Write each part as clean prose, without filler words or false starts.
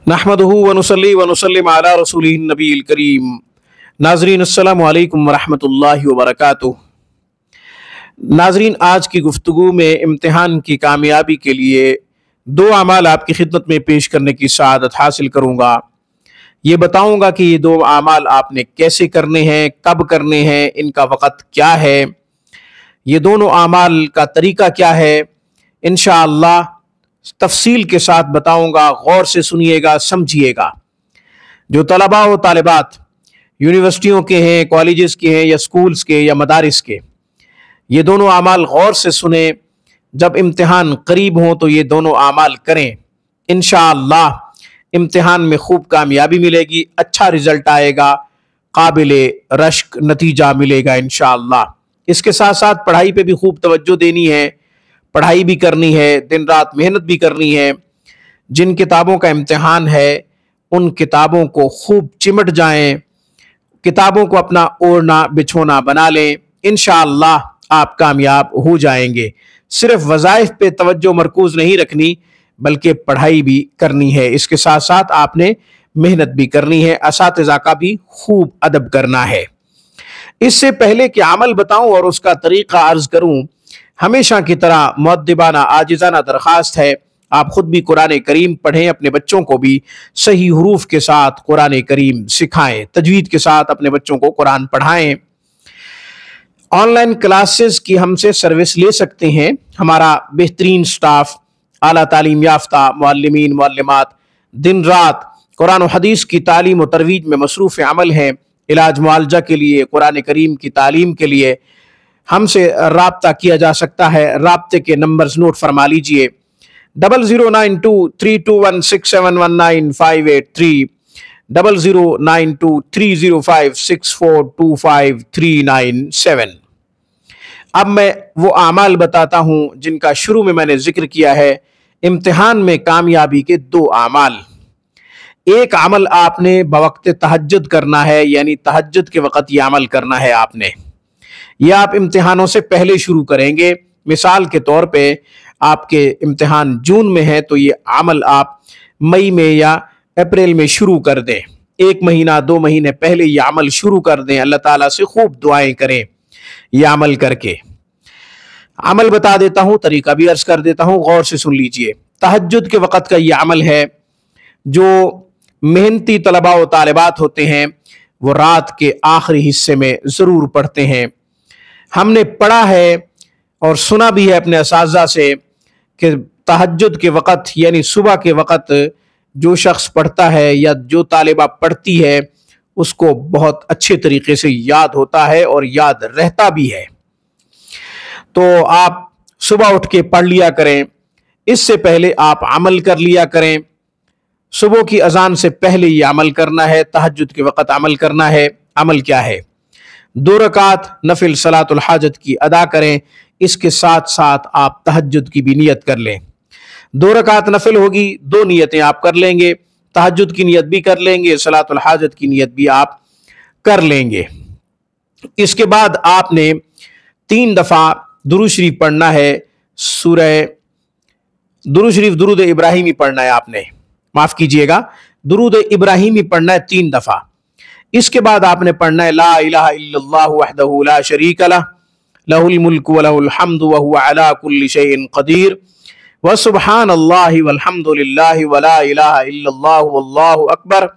नहमदुहु व नुसल्ली व नुसल्लिम अला रसूलिहि नबील करीम। नाज़रीन अस्सलामु अलैकुम व रहमतुल्लाहि व बरकातुहू। नाज़रीन, आज की गुफ्तगू में इम्तिहान की कामयाबी के लिए दो अमाल आपकी खिदमत में पेश करने की सआदत हासिल करूँगा। ये बताऊँगा कि ये दो अमाल आपने कैसे करने हैं, कब करने हैं, इनका वक़्त क्या है, ये दोनों अमाल का तरीका क्या है, इंशाअल्लाह तफसील के साथ बताऊंगा। गौर से सुनिएगा, समझिएगा। जो तलबा व तालिबात यूनिवर्सिटियों के हैं, कॉलेजेस के हैं, या स्कूल्स के या मदारिस के, ये दोनों अमाल गौर से सुने। जब इम्तिहान करीब हों तो ये दोनों अमाल करें। इंशाअल्लाह इम्तिहान में खूब कामयाबी मिलेगी, अच्छा रिजल्ट आएगा, काबिले रश्क नतीजा मिलेगा इंशाअल्लाह। इसके साथ साथ पढ़ाई पे भी खूब तवज्जो देनी है, पढ़ाई भी करनी है, दिन रात मेहनत भी करनी है। जिन किताबों का इम्तिहान है उन किताबों को खूब चिमट जाएं, किताबों को अपना ओढ़ना बिछोना बना लें। इंशाअल्लाह आप कामयाब हो जाएंगे। सिर्फ वज़ाइफ पे तवज्जो मरकूज नहीं रखनी, बल्कि पढ़ाई भी करनी है। इसके साथ साथ आपने मेहनत भी करनी है, असातिज़ा का भी खूब अदब करना है। इससे पहले कि अमल बताऊं और उसका तरीका अर्ज करूं, हमेशा की तरह मुअद्दिबाना आजिज़ाना दरख्वास्त है, आप खुद भी कुरान करीम पढ़ें, अपने बच्चों को भी सही हुरूफ के साथ कुरान करीम सिखाएं, तजवीद के साथ अपने बच्चों को कुरान पढ़ाएं। ऑनलाइन क्लासेस की हमसे सर्विस ले सकते हैं। हमारा बेहतरीन स्टाफ, आला तालीम याफ्ता मुअल्लिमीन मुअल्लिमात दिन रात कुरान और हदीस की तालीम और तरवीज में मसरूफ़ अमल हैं। इलाज मुआलजा के लिए, कुरान करीम की तालीम के लिए हमसे राब्ता किया जा सकता है। राब्ते के नंबर्स नोट फरमा लीजिए: 00923216719583, 00923056425397। अब मैं वो अमाल बताता हूँ जिनका शुरू में मैंने जिक्र किया है। इम्तिहान में कामयाबी के दो अमाल। एक अमल आपने बवक्त तहज्जुद करना है, यानी तहज्जुद के वक़्त ये अमल करना है आपने। यह आप इम्तिहानों से पहले शुरू करेंगे। मिसाल के तौर पे आपके इम्तिहान जून में है तो ये अमल आप मई में या अप्रैल में शुरू कर दें। 1 महीना 2 महीने पहले ये अमल शुरू कर दें। अल्लाह ताला से खूब दुआएं करें यह अमल करके। अमल बता देता हूँ, तरीका भी अर्ज कर देता हूँ, गौर से सुन लीजिए। तहज्जुद के वक़्त का यह अमल है। जो मेहनती तलबा व तालिबात होते हैं वो रात के आखिरी हिस्से में ज़रूर पढ़ते हैं। हमने पढ़ा है और सुना भी है अपने असातिज़ा से कि तहज्जुद के वक़्त यानी सुबह के वक़्त जो शख्स पढ़ता है या जो तालिबा पढ़ती है उसको बहुत अच्छे तरीके से याद होता है और याद रहता भी है। तो आप सुबह उठ के पढ़ लिया करें, इससे पहले आप अमल कर लिया करें। सुबह की अजान से पहले ये अमल करना है, तहज्जुद के वक़्त अमल करना है। अमल क्या है? 2 रकात नफिल सलातुल हाजत की अदा करें। इसके साथ साथ आप तहज्जुद की भी नियत कर लें। 2 रकात नफिल होगी, 2 नियतें आप कर लेंगे। तहज्जुद की नियत भी कर लेंगे, सलातुल हाजत की नियत भी आप कर लेंगे। इसके बाद आपने 3 दफ़ा दुरूद शरीफ पढ़ना है। सूरह दुरूद शरीफ दुरूद इब्राहिमी पढ़ना है आपने, माफ़ कीजिएगा, दुरूद इब्राहिमी पढ़ना है 3 दफ़ा। इसके बाद आपने पढ़ना है ला इलाहा इल्लल्लाहु वहदहु ला शरीका लह, लहुल मुल्कु व लहुल हम्दु व हुवा अला कुल्लि शैइन क़दीर, व सुब्हानल्लाहि वल्हम्दुलिल्लाहि व ला इलाहा इल्लल्लाहु वल्लाहु अकबर,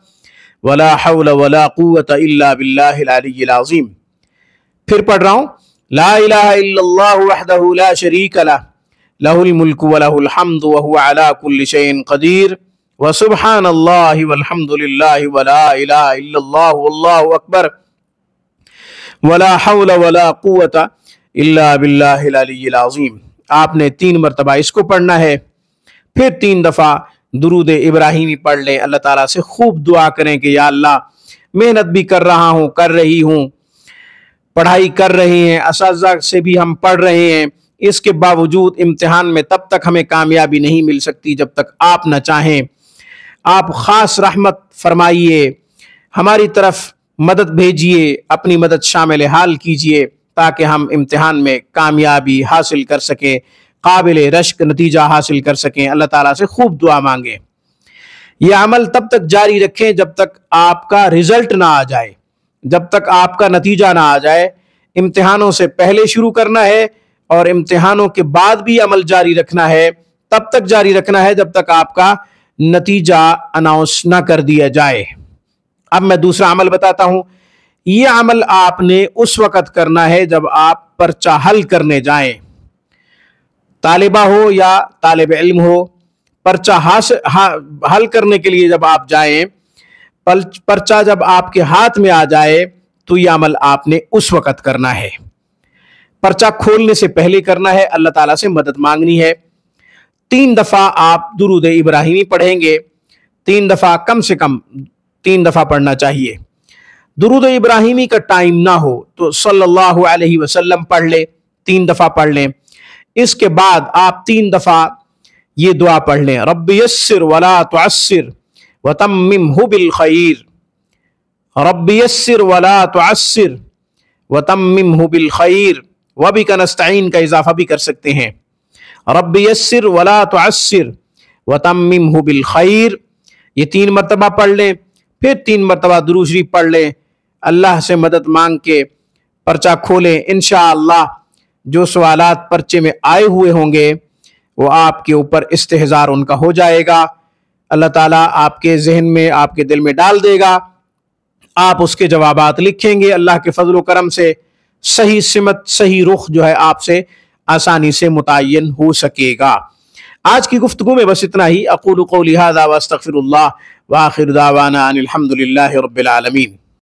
व ला हौला व ला कुव्वता इल्ला बिल्लाहिल अलिय्यिल अज़ीम। फिर पढ़ रहा हूँ, ला इलाहा इल्लल्लाहु वहदहु ला शरीका लह, लहुल मुल्कु व लहुल हम्दु व हुवा अला कुल्लि शैइन क़दीर, व सुब्हानल्लाहि वल्हम्दुलिल्लाहि व ला इलाहा इल्लल्लाहु वल्लाहु अकबर, व ला हौला व ला कुव्वता इल्ला बिल्लाहिल अलिय्यिल अज़ीम। आपने 3 मरतबा इसको पढ़ना है। फिर 3 दफ़ा दुरूद इब्राहिमी पढ़ लें। अल्लाह ताला से खूब दुआ करें कि या अल्लाह, मेहनत भी कर रहा हूँ, कर रही हूँ, पढ़ाई कर रहे हैं, असातिज़ा से भी हम पढ़ रहे हैं, इसके बावजूद इम्तिहान में तब तक हमें कामयाबी नहीं मिल सकती जब तक आप न चाहें। आप ख़ास रहमत फरमाइए, हमारी तरफ मदद भेजिए, अपनी मदद शामिल हाल कीजिए ताकि हम इम्तिहान में कामयाबी हासिल कर सकें, काबिल रश्क नतीजा हासिल कर सकें। अल्लाह ताला से खूब दुआ मांगे। یہ عمل تب تک جاری رکھیں جب تک آپ کا رزلٹ نہ آ جائے، جب تک آپ کا نتیجہ نہ آ جائے۔ امتحانوں سے پہلے شروع کرنا ہے اور امتحانوں کے بعد بھی عمل جاری رکھنا ہے، تب تک جاری رکھنا ہے جب تک آپ کا نتیجہ اناؤنس نہ کر دیا جائے۔ اب میں دوسرا عمل بتاتا ہوں۔ یہ عمل آپ نے اس وقت کرنا ہے جب آپ پرچہ حل کرنے جائیں، طالبہ ہو یا طالب علم ہو، پرچہ حل کرنے کے لیے جب آپ جائیں، پرچہ جب آپ کے ہاتھ میں آ جائے تو یہ عمل آپ نے اس وقت کرنا ہے۔ پرچہ کھولنے سے پہلے کرنا ہے، اللہ تعالیٰ سے مدد مانگنی ہے۔ 3 دفعہ آپ درود ابراہیمی پڑھیں گے، 3 دفعہ کم سے کم 3 دفعہ پڑھنا چاہیے۔ درود ابراہیمی کا ٹائم نہ ہو تو صلی اللہ علیہ وسلم پڑھ لے، 3 دفعہ پڑھ لیں۔ اس کے بعد آپ 3 دفعہ یہ دعا پڑھ لیں، رب یسر ولا تعسر وتممہ بالخیر، رب یسر ولا تعسر وتممہ بالخیر، وبک نستعین کا اضافہ بھی کر سکتے ہیں، رب یسر ولا تعسر وتممہ بالخیر۔ یہ 3 مرتبہ پڑھ لیں، پھر 3 مرتبہ درود شریف پڑھ لیں، اللہ سے مدد مانگ کے پرچہ کھولیں۔ انشاءاللہ جو سوالات پرچے میں آئے ہوئے ہوں گے وہ آپ کے اوپر استحضار ان کا ہو جائے گا، اللہ تعالیٰ آپ کے ذہن میں، آپ کے دل میں ڈال دے گا، آپ اس کے جوابات لکھیں گے، اللہ کے فضل و کرم سے صحیح سمت، صحیح رخ جو ہے آپ سے آسانی سے متعین ہو سکے گا۔ آج کی گفتگو میں بس اتنا ہی۔ اقول قولی ھذا واستغفر اللہ وآخر دعوانا ان الحمد للہ رب العالمین۔